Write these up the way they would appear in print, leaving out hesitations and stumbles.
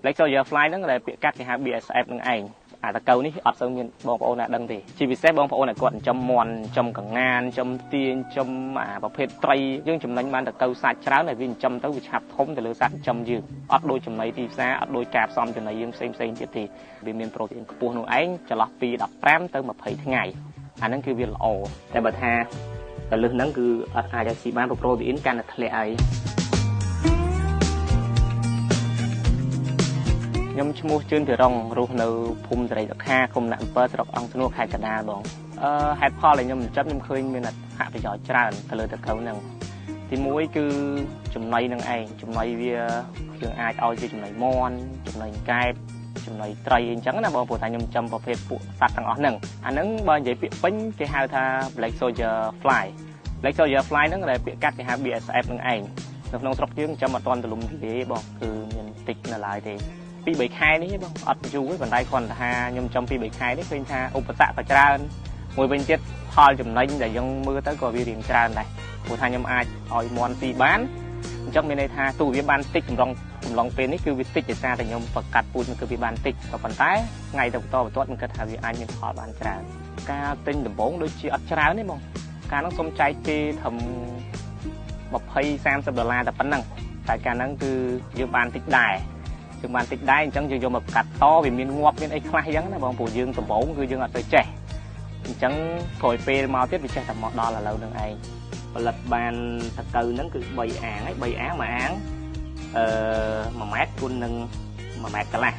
Lấy cho giờ fly nó là bị cắt thì hai BSFនឹងឯងអាតកៅនេះអត់សូវមានបងប្អូនណាដឹងទេជាពិសេសបងប្អូនណាគាត់ចំមន់ចំកងានចំទាញចំអាប្រភេទត្រីយើងចំណេញបានតកៅសាច់ច្រើនហើយវាចំទៅវាឆាប់ធំទៅលើសត្វចំយើងអត់ដូចចំណីទីផ្សារអត់ដូចការផ្សំចំណីយើងផ្សេងទៀតទេវាមានប្រូតេអ៊ីនខ្ពស់នោះឯងចន្លោះពី15ទៅ20ថ្ងៃអាហ្នឹងគឺវាល្អតែបើថាទៅលើសហ្នឹងគឺអត់អាចឲ្យស៊ីបានប្រូតេអ៊ីនកាន់តែធ្លាក់ហើយខ្ញុំឈ្មោះជឿនពីរងរស់នៅភូមិសរីតខាឃុំដាក់អំពើស្រុកអង្គធ្នូខេត្តកណ្ដាលបងហេតុផលដែលខ្ញុំខ្ញុំឃើញមានអត្ថប្រយោជន៍ច្រើនទៅលើតកៅហ្នឹងទី1គឺចំណីនឹងឯងចំណីវាយើងអាចឲ្យវាចំណីមន់ចំណីកែបចំណីត្រីអីចឹងណាបងព្រោះថាខ្ញុំចំប្រភេទពួកសត្វទាំងអស់ហ្នឹងអាហ្នឹងបើនិយាយពាក្យពេញគេហៅថា Black Soldier Fly Black Soldier Fly ហ្នឹងដែលពាក្យកាត់គេហៅ BSF ហ្នឹងឯងនៅក្នុងស្រុកយើងចំអត់ទាន់ទលំទលាយបងគឺមានតិចនៅឡើយទេ2-3ខែនេះបងអត់យូរទេប៉ុន្តែគ្រាន់តែថាខ្ញុំចំ2-3ខែនេះឃើញថាឧបសគ្គក៏ច្រើនមួយវិញទៀតផលចំណេញដែលយើងមើលទៅក៏វារៀងច្រើនដែរព្រោះថាខ្ញុំអាចឲ្យមន់ស៊ីបានអញ្ចឹងមានន័យថាទោះវាបានតិចកំឡុងពេលនេះគឺវាតិចដោយសារតែខ្ញុំបកាត់ពូជគឺវាបានតិចក៏ប៉ុន្តែថ្ងៃទៅបន្តបន្ទាប់ខ្ញុំគិតថាវាអាចមានផលបានច្រើនការទិញដំបូងដូចជាអត់ច្រើនទេបងការនោះសុំចែកគេត្រឹម$20-30តែប៉ុណ្ណឹងតែការហ្នឹងគឺយើងបានតិចដែរយើងបានតិចដែរអញ្ចឹងយើងយកមកកាត់តវាមានងាប់មានអីខ្លះអញ្ចឹងណាបងព្រោះយើងដំបូងគឺយើងអត់ទៅចេះអញ្ចឹងក្រោយពេលមកទៀតវាចេះតែមកដល់ឥឡូវហ្នឹងឯងផលិតបានតកៅហ្នឹងគឺ3អាងហើយ3អាងមួយអាង1ម៉ែត្រគុណនឹង1ម៉ែត្រកន្លះ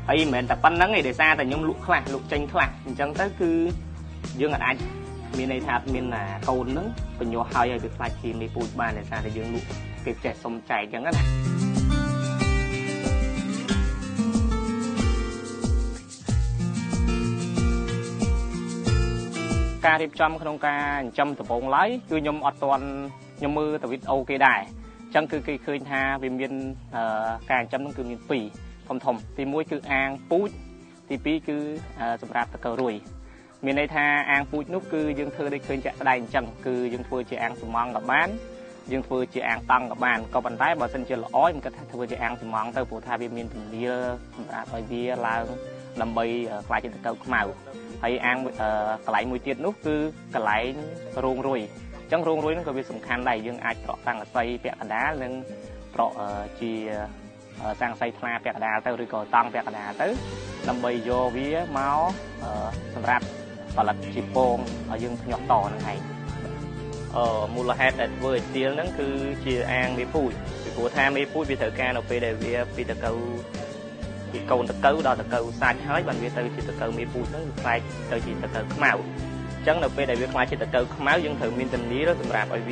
ហើយមិនមែនតែប៉ុណ្្នឹងទេដោយសារតែខ្ញុំលក់ខ្លះលក់ចេញខ្លះអញ្ចឹងទៅគឺយើងអាចមានន័យថាអត់មានកូនហ្នឹងបញ្ញោះហើយឲ្យវាខ្លាចគ្មាននេះពូជបានដោយសារតែយើងលក់គេចេះសុំចែកអញ្ចឹងណាការរៀបចំក្នុងការចិញ្ចឹមដំបងឡើយគឺខ្ញុំអត់ទាន់ខ្ញុំមើលទៅវីដេអូគេដែរអញ្ចឹងគឺគេឃើញថាវាមានការចិញ្ចឹមហ្នឹងគឺមាន2ធំទី1គឺអាងពូជទី2គឺសម្រាប់តកៅរួយមានន័យថាអាងពូជនោះគឺយើងធ្វើដូចឃើញជាក់ស្ដែងអញ្ចឹងគឺយើងធ្វើជាអាងសំងក៏បានយើងធ្វើជាអាងតង់ក៏បានក៏ប៉ុន្តែបើសិនជាល្អខ្ញុំគិតថាធ្វើជាអាងសំងទៅព្រោះថាវាមានទំនាលសម្រាប់ឲ្យវាឡើងដើម្បីខ្លាចជាតកៅខ្មៅហើយអាងកន្លែងមួយទៀតនោះគឺកន្លែងរោងរុយអញ្ចឹងរោងរុយហ្នឹងក៏វាសំខាន់ដែរយើងអាចប្រក់ស័ង្កសីពាក់កណ្ដាលនិងប្រក់ជាស័ង្កសីថ្លាពាក់កណ្ដាលទៅឬក៏តង់ពាក់កណ្ដាលទៅដើម្បីយកវាមកសម្រាប់ផលិតជាពងឲ្យយើងភ្ញាក់តហ្នឹងឯងមូលហេតុដែលធ្វើឲ្យទៀលហ្នឹងគឺជាអាងមេពូជពីព្រោះថាមេពូជវាត្រូវការនៅពេលដែលវាពីតកៅពីកូនតកៅដល់តកៅសាច់ហើយបានវាទៅជាតកៅមេពូជហ្នឹងវាខ្លាចទៅជាតកៅខ្មៅអញ្ចឹងនៅពេលដែលវាខ្លាចជាតកៅខ្មៅយើងត្រូវមានទំនាលសម្រាប់ឲ្យ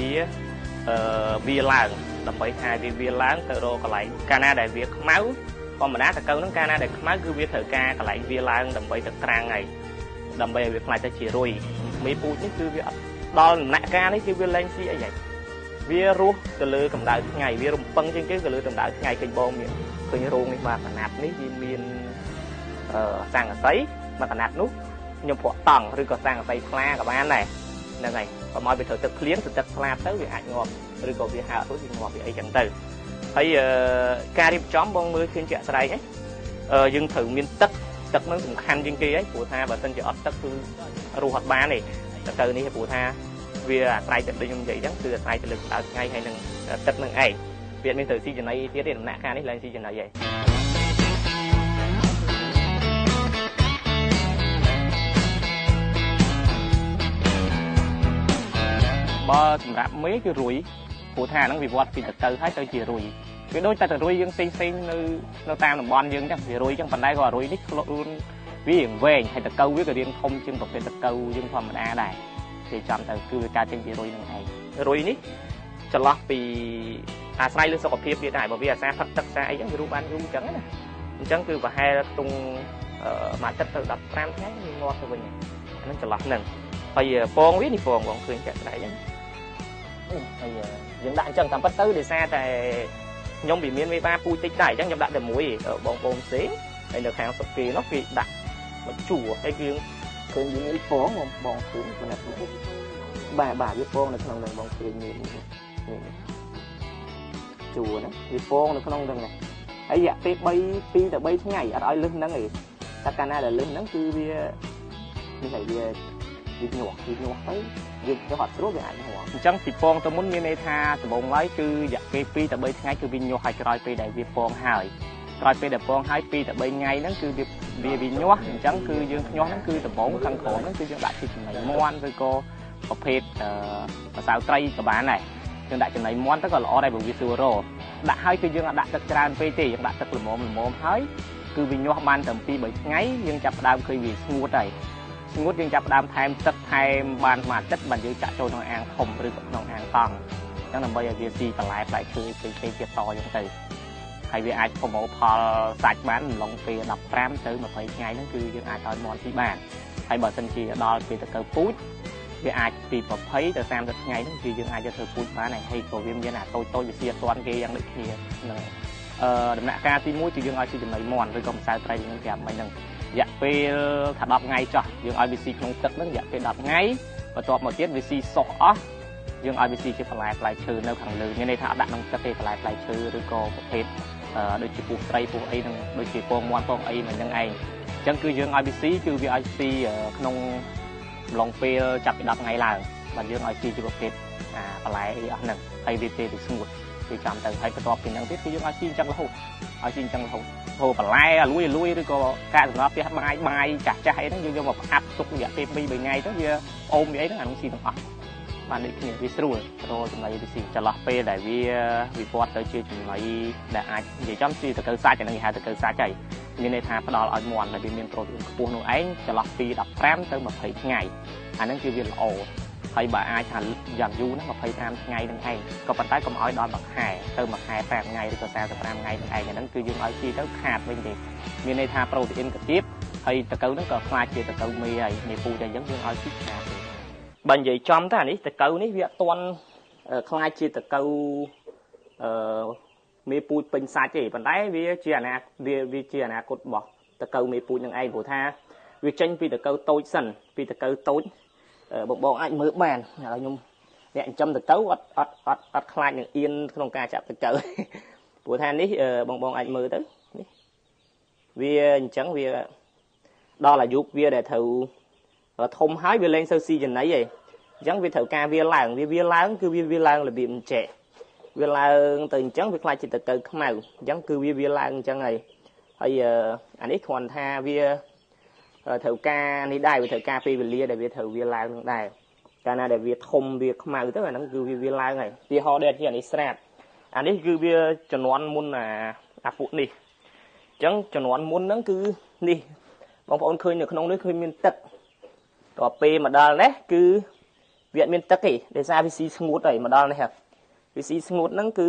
វាឡើងដើម្បីថាវាឡើងទៅរកកន្លែងកាលណាដែលវាខ្មៅធម្មតាតកៅហ្នឹងកាលណាដែលខ្មៅគឺវាត្រូវការកន្លែងវាឡើងដើម្បីទៅត្រាំងហើយដើម្បីឲ្យវាខ្លាចទៅជារុយមេពូជនេះគឺវាអត់ដល់ដំណាក់កាលនេះគឺវាលែងស៊ីអីហ្នឹងវារស់ទៅលើកម្ដៅថ្ងៃវារំពឹងជាងគេទៅលើកម្ដៅថ្ងៃឃើញបងមានឃើញរោងនេះមកកណាត់នេះវាមានស័ង្កសីមកកណាត់នោះខ្ញុំប្រក់តង់ឬក៏ស័ង្កសីថ្លាក៏បានដែរហ្នឹងហើយកុំឲ្យវាត្រូវទឹកភ្លៀងទៅទឹកស្លាបទៅវាអាចងាប់ឬក៏វាហើររួចវាងាប់វាអីចឹងទៅហើយការរៀបចំបងមើលឃើញជាក់ស្ដែងហ្នឹងយើងត្រូវមានទឹកហ្នឹងសំខាន់ជាងគេហ្នឹងព្រោះថាបើមិនជាអត់ទឹកគឺរស់អត់បានទេតទៅនេះព្រោះថាវាអាស្រ័យទឹកដូចខ្ញុំនិយាយអញ្ចឹងគឺអាស្រ័យទៅលើកម្ដៅថ្ងៃហើយនឹងទឹកនឹងឯងវាមានទៅស៊ីចំណីទៀតទេដំណាក់កាលនេះឡើងស៊ីចំណីហើយបើសម្រាប់មេគឺរុយព្រោះថាហ្នឹងវាវត្តពីតទៅហើយទៅជារុយវាដូចតែរុយយើងផ្សេងនៅតាមតំបន់យើងអញ្ចឹងវារុយអញ្ចឹងប៉ុន្តែក៏រុយនេះខ្លួនវារៀងវែងហើយតកៅវាក៏រៀងធំជាងប្រភេទតកៅយើងធម្មតាដែរគេចាំទៅគឺវាកើតចេញពីរុយនឹងឯងរុយនេះចន្លោះពីអាស្រ័យលើសុខភាពវាដែរបើវាអាសាផឹកទឹកសាអីចឹងវារស់បានយូរអញ្ចឹងណាអញ្ចឹងគឺប្រហែលទុងមួយអាទិត្យទៅ15ថ្ងៃវាងាប់ទៅវិញហ្នឹងចន្លោះហ្នឹងហើយពងវានេះពងបងឃើញចាក់ស្ដែងហ្នឹងហើយយើងដាក់អញ្ចឹងតាមពិតទៅដោយសារតែខ្ញុំវាមានមេបាពូជតិចដែរអញ្ចឹងខ្ញុំដាក់តែមួយបងប្អូនផ្សេងហើយនៅខាងសុកគេនោះគេដាក់មកជួហើយគឺឃើញមានពងបងឃើញប៉ុណ្ណាបាទវាពងនៅក្នុងនឹងបងឃើញមានជួណាវាពងនៅក្នុងនឹងណា ហើយរយៈពេល2ទៅ3ថ្ងៃអត់ឲ្យលឹះហ្នឹងឯងតែកាលណាដែលលឹះហ្នឹងគឺវានេះហើយវាញាស់ទៅយើងទៅអត់ស្រួលវាអាចញាស់អញ្ចឹងពីពងទៅមុនមានន័យថាដំបូងឡើយគឺរយៈពេល2ទៅ3ថ្ងៃគឺវាញាស់ហើយក្រោយពេលដែលវាពងហើយក្រោយពេលដែលពងហើយ2ទៅ3ថ្ងៃហ្នឹងគឺវាញាស់អញ្ចឹងគឺយើងញាស់ហ្នឹងគឺដំបូងខាងក្រោមហ្នឹងគឺយើងដាក់ជាចំណីមាន់ឬក៏ប្រភេទម្សៅត្រីក៏បានដែរយើងដាក់ចំណីមាន់ទៅក៏ល្អដែរព្រោះវាស្រួលរកដាក់ហើយគឺយើងអត់ដាក់ទឹកច្រើនពេកទេយើងដាក់ទឹកល្មមហើយគឺវាញាស់បានតែ2 3ថ្ងៃយើងចាប់ផ្ដើមឃើញវាស្ងួតហើយស្ងួតយើងចាប់ផ្ដើមថែមទឹកថែមបានមួយអាទិត្យបានយើងចាក់ចូលក្នុងអាងធំឬក៏ក្នុងអាងតង់អញ្ចឹងដើម្បីឲ្យវាស៊ីបន្លែផ្លែឈើផ្សេងៗទៀតតអញ្ចឹងទៅហើយវាអាចប្រមូលផលសាច់បានអំឡុងពេល15ទៅ20ថ្ងៃហ្នឹងគឺយើងអាចឲ្យមាន់ស៊ីបានហើយបើសិនជាដល់ពេលទៅពូជវាអាចពី20ទៅ30ថ្ងៃហ្នឹងគឺយើងអាចយកទៅពូជបានហើយក៏វាមានអាតូចវាស៊ីអត់ទាន់គេយ៉ាងដូចគ្នាហ្នឹងដំណាក់កាលទី1គឺយើងឲ្យស៊ីចំណីមាន់ឬក៏ម្សៅត្រីយើងប្រាប់មិញហ្នឹងរយៈពេលថា10ថ្ងៃចោះយើងឲ្យវាស៊ីក្នុងទឹកហ្នឹងរយៈពេល10ថ្ងៃបន្ទាប់មកទៀតវាស៊ីសុះអស់យើងឲ្យវាស៊ីជាបន្លែផ្លែឈើនៅខាងលើមានន័យថាអត់ដាក់ក្នុងទឹកទេបន្លែផ្លែឈើឬក៏ប្រភេទដូចជាពូត្រីពូអីហ្នឹងដូចជាពងមាន់ពងអីមិនហ្នឹងឯងអញ្ចឹងគឺយើងឲ្យវាស៊ីគឺវាឲ្យស៊ីក្នុងអំឡុងពេលចាប់ពី10ថ្ងៃឡើងបាទយើងឲ្យស៊ីជាប្រភេទបន្លែអីអស់ហ្នឹងហើយវាពេលវាស្ងួតវាចាំទៅហើយបន្ទាប់ពីហ្នឹងទៀតគឺយើងឲ្យស៊ីអញ្ចឹងរហូតឲ្យស៊ីអញ្ចឹងរហូតហូបបន្លែលួយឬក៏ការសម្រាប់ផ្ទះបាយចាស់អីហ្នឹងយើងយកមកផ្អាប់ទុករយៈពេល2 3ថ្ងៃទៅវាអូមវាអីហ្នឹងអានោះស៊ីទាំងអស់បានដូចគ្នាវាស្រួលរកចំណីវាស៊ីចន្លោះពេលដែលវាវិវត្តទៅជាចំណីដែលអាចនិយាយចំស៊ីទៅសាច់អាហ្នឹងគេហៅទៅសាច់ហើយមានន័យថាផ្ដល់ឲ្យមាន់ដែលវាមានប្រូតេអ៊ីនខ្ពស់នោះឯងចន្លោះពី15ទៅ20ថ្ងៃអាហ្នឹងគឺវាល្អហើយបើអាចថាយ៉ាងយូរណា25ថ្ងៃនឹងឯងក៏ប៉ុន្តែកុំឲ្យដល់មួយខែទៅមួយខែ5ថ្ងៃឬក៏45ថ្ងៃនឹងឯងអាហ្នឹងគឺយើងឲ្យស៊ីទៅខាតវិញទេមានន័យថាប្រូតេអ៊ីនក៏ទាបហើយតកូវហ្នឹងក៏ខ្លាចជាតកូវមេហើយនេះពូតែអញ្ចឹងយើងឲ្យស៊ីខាតបើនិយាយចំទៅអានេះតកូវនេះវាអត់ទាន់ខ្លាចជាតកូវមេពូជពេញសាច់ទេប៉ុន្តែវាជាអនាគតរបស់តកូវមេពូជនឹងឯងព្រោះថាវាចេញពីតកូវតូចសិនពីតកូវតូចបងអាចមើលបានហើយខ្ញុំអ្នកចិញ្ចឹមតកូវអត់ខ្លាចនឹងអៀនក្នុងការចាប់តកូវព្រោះថានេះបងអាចមើលទៅនេះវាអញ្ចឹងវាដល់អាយុវាដែលត្រូវធំហើយវាលែងសូវស៊ីចំណីឯងអញ្ចឹងវាត្រូវការវាឡើងវាឡើងគឺវាឡើងរបៀបអញ្ចេះវាឡើងទៅអញ្ចឹងវាខ្លាចជាតកូវខ្មៅអញ្ចឹងគឺវាឡើងអញ្ចឹងហើយអានេះគ្រាន់ថាវាត្រូវការនេះដែរវាត្រូវការពេលវេលាដែលវាត្រូវវាឡើងនឹងដែរកាលណាដែលវាធំវាខ្មៅទៅអាហ្នឹងគឺវាឡើងហើយទីហោដែលជាអានេះស្រាប់អានេះគឺវាជំនាន់មុនអាពួកនេះអញ្ចឹងជំនាន់មុនហ្នឹងគឺនេះបងប្អូនឃើញនៅក្នុងនេះឃើញមានទឹកតទៅពេលមកដល់នេះគឺវាអត់មានទឹកទេដោយសារវាស៊ីស្ងួតហើយមកដល់នេះវាស៊ីស្ងួតហ្នឹងគឺ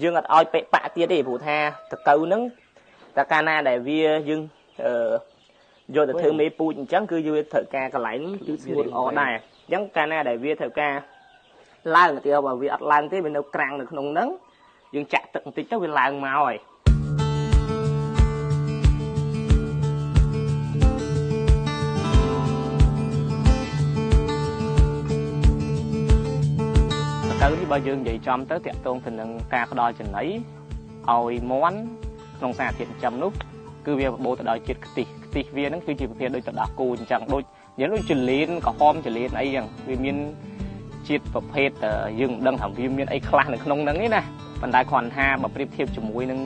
យើងអត់ឲ្យពេកបាក់ទៀតទេព្រោះថាតកូវហ្នឹងតែកាលណាដែលវាយើងយកទៅធ្វើមេពូជអញ្ចឹងគឺយើងត្រូវការកន្លែងគឺស្ងួតល្អដែរអញ្ចឹងកាលណាដែលវាត្រូវការឡើងទៅបើវាអត់ឡើងទេវានៅក្រាំងនៅក្នុងហ្នឹងយើងចាក់ទឹកបន្តិចទៅវាឡើងមកហើយទៅនេះបើយើងនិយាយចំទៅតាក់ទងទៅនឹងការផ្ដល់ចំណីឲ្យមាន់ក្នុងសារធាតុចិញ្ចឹមនោះគឺវាបបោទៅដោយជាតិខ្ទិះវាហ្នឹងគឺជាប្រភេទដូចទៅដោះគោអញ្ចឹងដូចយើងដូចចលៀនក្រហមចលៀនអីចឹងវាមានជាតិប្រភេទយើងមិនដឹងថាវាមានអីខ្លះនៅក្នុងហ្នឹងទេណាប៉ុន្តែគ្រាន់ថាបើប្រៀបធៀបជាមួយនឹង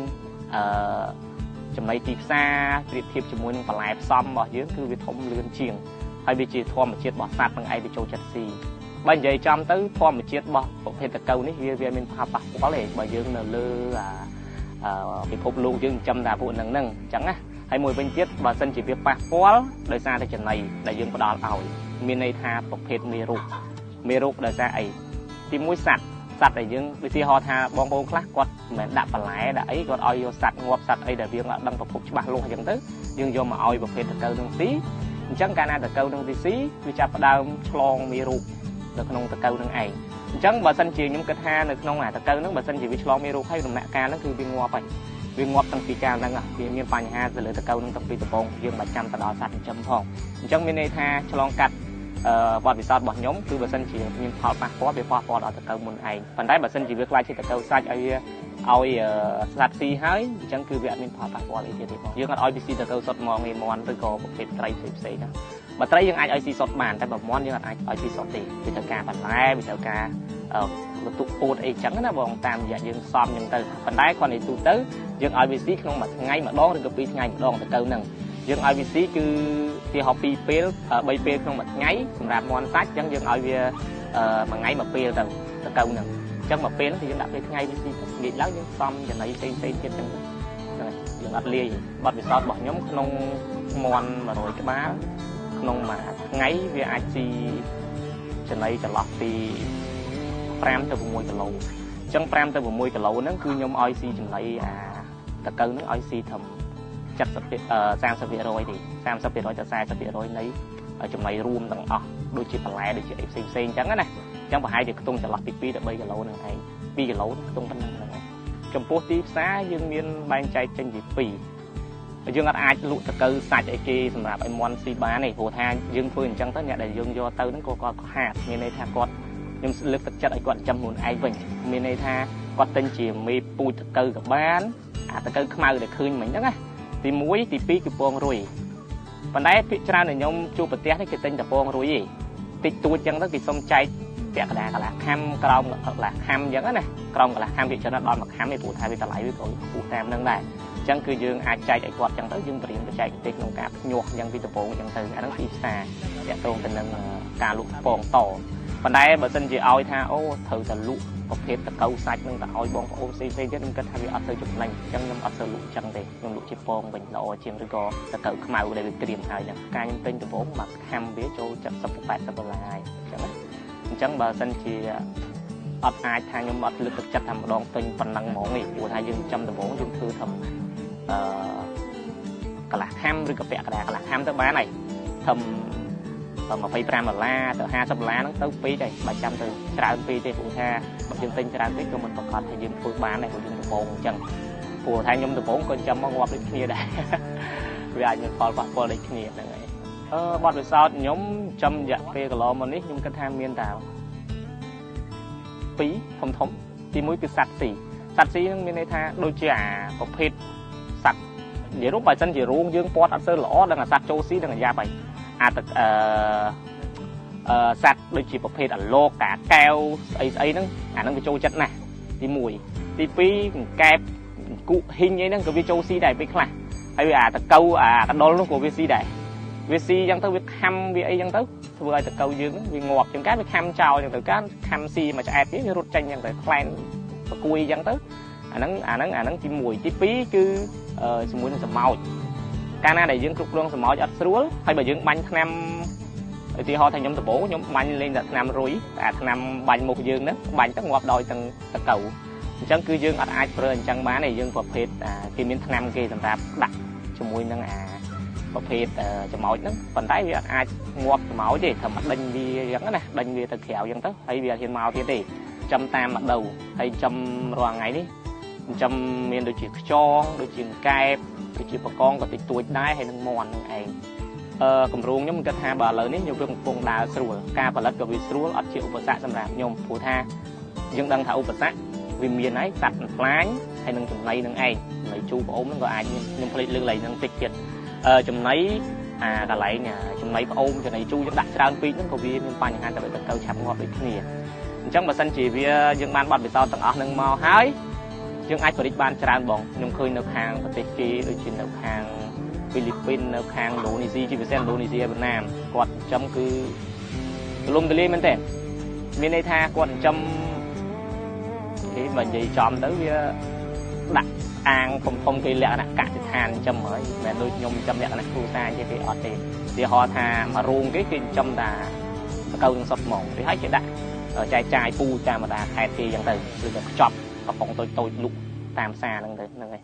ចំណីទីផ្សារប្រៀបធៀបជាមួយនឹងបន្លែផ្សំរបស់យើងគឺវាធំលឿនជាងហើយវាជាធម្មជាតិរបស់សត្វនឹងឯងវាចូលចិត្តស៊ីបើនិយាយចំទៅធម្មជាតិរបស់ប្រភេទតកូវនេះវាមានផលប៉ះពាល់ទេបើយើងនៅលើពិភពលោកយើងចិញ្ចឹមតែពួកហ្នឹងអញ្ចឹងណាហើយមួយវិញទៀតបើសិនជាវាប៉ះពាល់ដោយសារតែចំណីដែលយើងផ្ដល់ឲ្យមានន័យថាប្រភេទមេរោគដោយសារអីទីមួយសត្វដែលយើងឧទាហរណ៍ថាបងប្អូនខ្លះគាត់មិនមែនដាក់បន្លែដាក់អីគាត់ឲ្យយកសត្វងាប់សត្វអីដែលវាអត់ដឹងប្រភពច្បាស់លាស់អញ្ចឹងទៅយើងយកមកឲ្យប្រភេទតកូវនឹងស៊ីអញ្ចឹងកាលណាតកូវនឹងស៊ីវាចាប់ផ្ដើមឆ្លងមេរោគនៅក្នុងតកូវនឹងឯងអញ្ចឹងបើសិនជាខ្ញុំគិតថានៅក្នុងតកូវនឹងបើសិនជាវាឆ្លងមេរោគហើយដំណាក់កាលហ្នឹងគឺវាងាប់ហើយវាងាប់តាំងពីកាលហ្នឹងវាមានបញ្ហាទៅលើតកូវនឹងតាំងពីដំបូងយើងមិនចាំទៅដល់សត្វចិញ្ចឹមផងអញ្ចឹងមានន័យថាឆ្លងកាត់បទពិសោធន៍របស់ខ្ញុំគឺបើសិនជាមានផលប៉ះពាល់វាប៉ះពាល់ដល់តកូវមុនឯងប៉ុន្តែបើសិនជាវាខ្លាចជាតកូវសាច់ឲ្យវា ឲ្យស្ដាប់ស៊ីហើយអញ្ចឹងគឺវាអត់មានផលប៉ះពាល់អីទៀតទេបងយើងអត់ឲ្យវាស៊ីទៅសុទ្ធមកងាយមន់ឬក៏ប្រភេទត្រីផ្សេងៗណាបើត្រីយើងអាចឲ្យស៊ីសុទ្ធបានតែបើមន់យើងអត់អាចឲ្យស៊ីសុទ្ធទេវាត្រូវការបន្លែវាត្រូវការបន្ទុកពោតអីចឹងណាបងតាមរយៈយើងសំចឹងទៅប៉ុន្តែគ្រាន់តែទូទៅយើងឲ្យវាស៊ីក្នុងមួយថ្ងៃម្ដងឬក៏2ថ្ងៃម្ដងទៅហ្នឹងយើងឲ្យវាស៊ីគឺទីហោ2ពេល3ពេលក្នុងមួយថ្ងៃសម្រាប់មន់សាច់អញ្ចឹងយើងឲ្យវាមួយថ្ងៃមួយពេលទៅហ្នឹងអញ្ចឹងមួយពេលគឺយើងដាក់ពេលថ្ងៃវាស៊ីងាកឡើងយើងសំចំណីផ្សេងៗទៀតចឹងហ្នឹងហើយយើងអត់លាយបទពិសោធន៍របស់ខ្ញុំក្នុងមន់100ក្បាលក្នុងមួយថ្ងៃវាអាចស៊ីចំណីចន្លោះពី5ទៅ6គីឡូអញ្ចឹង5ទៅ6គីឡូហ្នឹងគឺខ្ញុំឲ្យស៊ីចំណីតកៅហ្នឹងឲ្យស៊ីត្រឹម30%ទេ30%ទៅ40%នៃចំណីរួមទាំងអស់ដូចជាបន្លែដូចជាអីផ្សេងៗអញ្ចឹងណាអញ្ចឹងប្រហែលជាខ្ទង់ចន្លោះពី2ទៅ3គីឡូហ្នឹងឯង2គីឡូខ្ទង់ប៉ុណ្ណឹងហ្នឹងឯងចំពោះទីផ្សារយើងមានបែងចែកចេញពី2យើងអាចលក់តកៅសាច់អីគេសម្រាប់ឲ្យមន់ស៊ីបានទេព្រោះថាយើងធ្វើអញ្ចឹងទៅអ្នកដែលយើងយកទៅហ្នឹងក៏គាត់ខាតមានន័យថាគាត់ខ្ញុំលើកទឹកចិត្តឲ្យគាត់ចាំខ្លួនឯងវិញមានន័យថាគាត់ទិញជាមេពូជតកៅក៏បានតកៅខ្មៅដែលឃើញមិញហ្នឹងណាទី1ទី2គឺពងរុយប៉ុន្តែភាគច្រើនដែលខ្ញុំជួបប្រទេសនេះគេទិញតែពងរុយឯងតិចតួចអញ្ចឹងទៅគេសុំចែកពាក់កណ្ដាលកន្លះខាំក្រោមកន្លះខាំអញ្ចឹងណាក្រោមកន្លះខាំភាគច្រើនដល់មួយខាំឯងព្រោះថាវាតម្លៃវាក៏ខ្ពស់តាមហ្នឹងដែរអញ្ចឹងគឺយើងអាចចែកឲ្យគាត់អញ្ចឹងទៅយើងបរៀនបច្ចេកទេសក្នុងការភ្ញាស់អញ្ចឹងពីដំបូងអញ្ចឹងទៅអាហ្នឹងទីផ្សារតាក់ទងទៅនឹងការលក់ពងតប៉ុន្តែបើសិនជាឲ្យថាអូត្រូវតែលក់ប្រភេទតកៅសាច់នឹងទៅឲ្យបងប្អូនផ្សេងៗទៀតខ្ញុំគិតថាវាអត់ទៅចំណេញអញ្ចឹងខ្ញុំអត់ទៅលក់អញ្ចឹងទេខ្ញុំលក់ជាពងវិញល្អជាងឬក៏តកៅខ្មៅដែលវាក្រៀមហើយហ្នឹងការខ្ញុំទិញដំបូងមកខាំវាចូល70 80ដុល្លារហើយអញ្ចឹងបើសិនជាអត់អាចថាខ្ញុំអត់លើកទឹកចិត្តថាម្ដងទិញប៉ុណ្ណឹងហ្មងទេព្រោះថាយើងចាំដំបូងយើងធ្វើធំកន្លះខាំឬក៏ពាក់កណ្ដាលកន្លះខាំទៅបានហើយធំ$25ទៅ$50ហ្នឹងទៅពេកហើយបើចាំទៅច្រើនពេកទេព្រោះថាបើយើងទិញច្រើនពេកក៏មិនប្រកាសថាយើងធ្វើបានដែរព្រោះយើងដំបូងអញ្ចឹងព្រោះថាខ្ញុំដំបូងក៏ចាំមកងាប់ដូចគ្នាដែរវាអាចមានផលប៉ះពាល់ដូចគ្នាហ្នឹងហើយបទពិសោធន៍ខ្ញុំចំរយៈពេលកន្លងមកនេះខ្ញុំគិតថាមានតែ2ធំទី1គឺសត្វស៊ីហ្នឹងមានន័យថាដូចជាប្រភេទសត្វនិយាយរួមបើសិនជារោងយើងពាត់អត់សូវល្អដល់អាសត្វចូលស៊ីនឹងអាយ៉ាប់ហើយសត្វដូចជាប្រភេទអាលោកកាកែវស្អីហ្នឹងអាហ្នឹងវាចូលចិត្តណាស់ទី1ទី2កង្កែបគូហ៊ីងអីហ្នឹងក៏វាចូលស៊ីដែរពេលខ្លះហើយវាតកៅកដុលនោះក៏វាស៊ីដែរវាស៊ីអញ្ចឹងទៅវាខំវាអីអញ្ចឹងទៅធ្វើឲ្យតកៅយើងហ្នឹងវាងាប់ជាងការវាខំចោលអញ្ចឹងទៅការខំស៊ីមួយឆ្អែតវារត់ចេញអញ្ចឹងទៅខ្លែងប្រគួយអញ្ចឹងទៅអាហ្នឹងទី1ទី2គឺជាមួយនឹងសម្ោចកាលណាដែលយើងគ្រប់គ្រងសម្ោចអត់ស្រួលហើយបើយើងបាញ់ថ្នាំឧទាហរណ៍ថាខ្ញុំដំបូងខ្ញុំបាញ់លេងតែថ្នាំរុយតែថ្នាំបាញ់មុខយើងហ្នឹងបាញ់ទៅងាប់ដោយទាំងតកៅអញ្ចឹងគឺយើងអត់អាចប្រើអញ្ចឹងបានទេយើងប្រភេទគេមានថ្នាំគេសម្រាប់ដាក់ជាមួយនឹងប្រភេទចំោចហ្នឹងប៉ុន្តែវាអត់អាចងាប់ចំោចទេត្រូវមកដេញវាអញ្ចឹងណាដេញវាទៅក្រៅអញ្ចឹងទៅហើយវាអត់ហ៊ានមកទៀតទេចំតាមម្ដៅហើយចំរាល់ថ្ងៃនេះចំមានដូចជាខ្យងដូចជាកែបដូចជាបកងក៏តិចតួចដែរហើយនឹងមន់នឹងឯងកម្រងខ្ញុំគិតថាបើឥឡូវនេះខ្ញុំកំពុងដើរស្រួលការផលិតក៏វាស្រួលអត់ជាឧបសគ្គសម្រាប់ខ្ញុំព្រោះថាយើងដឹងថាឧបសគ្គវាមានហើយសัตว์ផ្លាញហើយនឹងចំណីនឹងឯងចំណីជូរប្អូននឹងក៏អាចមានខ្ញុំភ្លេចលើកឡើងនឹងតិចទៀតចំណីកន្លែងចំណីប្អូនចំណីជូរយើងដាក់ច្រើនពេកហ្នឹងក៏វាមានបញ្ហាទៅទៅឆាប់ងាប់ដូចគ្នាអញ្ចឹងបើសិនជាវាយើងបានបទពិសោធន៍ទាំងអស់នឹងមកហើយយើងអាចបរិច្បានច្រើនបងខ្ញុំឃើញនៅខាងប្រទេសគេដូចជានៅខាងហ្វីលីពីននៅខាងឥណ្ឌូនេស៊ីជាពិសេសឥណ្ឌូនេស៊ីវៀតណាមគាត់ចិញ្ចឹមគឺទូលំទូលាយមែនទេមានន័យថាគាត់ចិញ្ចឹមគេបើនិយាយចំទៅវាដាក់អាងធំគេលក្ខណៈកសិដ្ឋានចិញ្ចឹមហើយមិនមែនដូចខ្ញុំចិញ្ចឹមលក្ខណៈគ្រួសារទេទេអត់ទេឧទាហរណ៍ថាមួយរោងគេចិញ្ចឹមតាតកៅនឹងសុទ្ធហ្មងគេឲ្យគេដាក់ចែកចាយពូតាមបណ្ដាខេត្តគេអញ្ចឹងទៅឬក៏ខ្ចប់កំប៉ុងតូចលុកតាមផ្សារហ្នឹងទៅហ្នឹងហើយ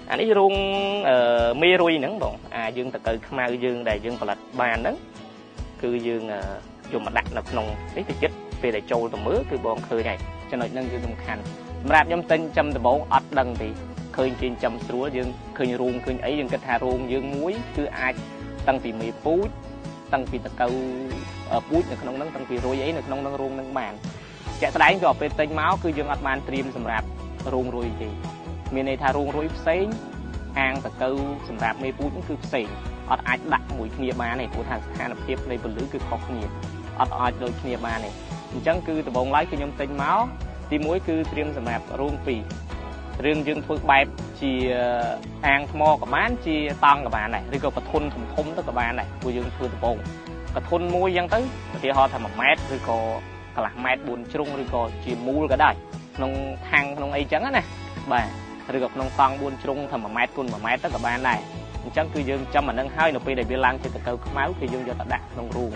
អានេះរោងមេរុយហ្នឹងបងយើងតកៅខ្មៅយើងដែលយើងផលិតបានហ្នឹងគឺយើងយកមកដាក់នៅក្នុងនេះទៅចិត្តពេលដែលចូលទៅមើលគឺបងឃើញហើយចំណុចហ្នឹងគឺសំខាន់សម្រាប់ខ្ញុំទិញចំដំបងអត់ដឹងទេឃើញគេចំស្រួលយើងឃើញរោងឃើញអីយើងគិតថារោងយើងមួយគឺអាចតាំងពីមេពូជ តាំងពីតកៅពូជនៅក្នុងហ្នឹងតាំងពីរុយអីនៅក្នុងហ្នឹងរោងហ្នឹងបានជាក់ស្ដែងក៏ពេលទិញមកគឺយើងអត់បានត្រៀមសម្រាប់រោងរុយទេមានន័យថារោងរុយផ្សេងអាងតកៅសម្រាប់មេពូជហ្នឹងគឺផ្សេងអត់អាចដាក់មួយគ្នាបានទេព្រោះថាស្ថានភាពនៃពលឺគឺខុសគ្នាអត់អាចដូចគ្នាបានទេអញ្ចឹងគឺដំបូងឡើយគឺខ្ញុំទិញមកទី1គឺត្រៀមសម្រាប់រោង2រឿងយើងធ្វើបែបជាអាងថ្មក៏បានជាតង់ក៏បានដែរឬក៏កធុនធំទៅក៏បានដែរព្រោះយើងធ្វើដំបូងកធុនមួយអញ្ចឹងទៅឧទាហរណ៍ថា1ម៉ែត្រឬក៏កន្លះម៉ែត្រ4ជ្រុងឬក៏ជាមូលក៏ដែរក្នុងខាងក្នុងអីចឹងណាបាទឬក៏ក្នុងតង់4ជ្រុងថា1ម៉ែត្រគុណ1ម៉ែត្រទៅក៏បានដែរអញ្ចឹងគឺយើងចាំអានឹងហើយនៅពេលដែលវាឡើងជាតកៅខ្មៅគឺយើងយកទៅដាក់ក្នុងរូង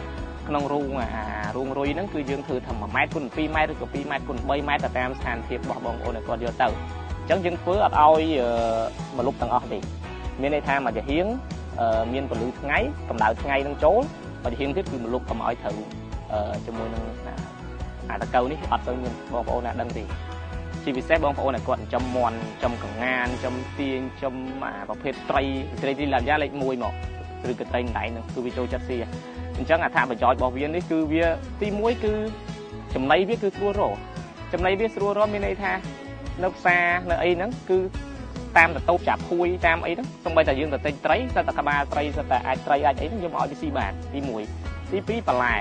រូងរុយហ្នឹងគឺយើងធ្វើថា1ម៉ែត្រគុណ2ម៉ែត្រឬក៏2ម៉ែត្រគុណ3ម៉ែត្រទៅតាមស្ថានភាពរបស់បងប្អូនដែលគាត់យកទៅអញ្ចឹងយើងធ្វើអត់ឲ្យមលុបទាំងអស់ទេមានន័យថាមួយចាហៀងមានពលឺថ្ងៃកម្ដៅថ្ងៃនឹងចូលមួយចាហៀងទៀតគឺមលុបកុំឲ្យត្រូវជាមួយនឹងអាតកៅនេះអត់ទៅមានបងប្អូនណាដឹងទេជាពិសេសបងប្អូនដែលគាត់ចិញ្ចឹមមាន់ចិញ្ចឹមកង្ងានចិញ្ចឹមទាញចិញ្ចឹមប្រភេទត្រីឡាយ៉ាលេខ1មកឬក៏ត្រីដៃហ្នឹងគឺវាចូលចិត្តស៊ីអញ្ចឹងអត្ថប្រយោជន៍របស់វានេះគឺវាទី1គឺចំណីវាគឺស្រួលរកចំណីវាស្រួលរកមានន័យថានៅផ្សារនៅអីហ្នឹងគឺតាមតតូបចាប់ភួយតាមអីហ្នឹងសូម្បីតែយើងទៅទិញត្រីទៅតែក្បាលត្រីទៅតែអាចត្រីអាចអីហ្នឹងយើងមកឲ្យវាស៊ីបានទី1ទី2បន្លែ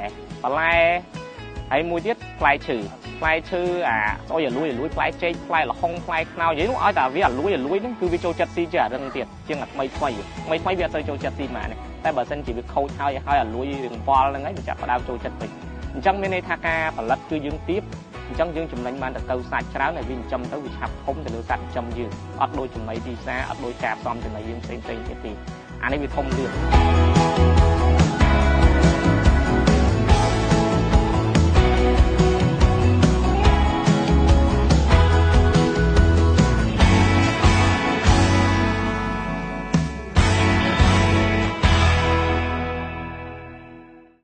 ហើយមួយទៀតផ្លែឈើអាស្អុយអាលួយផ្លែចេកផ្លែល្ហុងផ្លែខ្នោនិយាយនោះឲ្យតែវាអាលួយហ្នឹងគឺវាចូលចិត្តស៊ីជាអារឹងទៀតជាងអាថ្មីវាអត់ទៅចូលចិត្តស៊ីម៉ានេះតែបើសិនជាវាខូចហើយអាលួយរឿងវល់ហ្នឹងឯងវាចាប់ផ្ដើមចូលចិត្តពេកអញ្ចឹងមានន័យថាការផលិតគឺយើងទៀបអញ្ចឹងយើងចំណេញបានទៅសាច់ច្រើនហើយវាចិញ្ចឹមទៅវាឆាប់ធំទៅលើសត្វចិញ្ចឹមយើងអត់ដូចចំណីទីផ្សារអត់ដូចការផ្សំចំណីយើងផ្សេងទៀតទេអានេះវាធំលឿន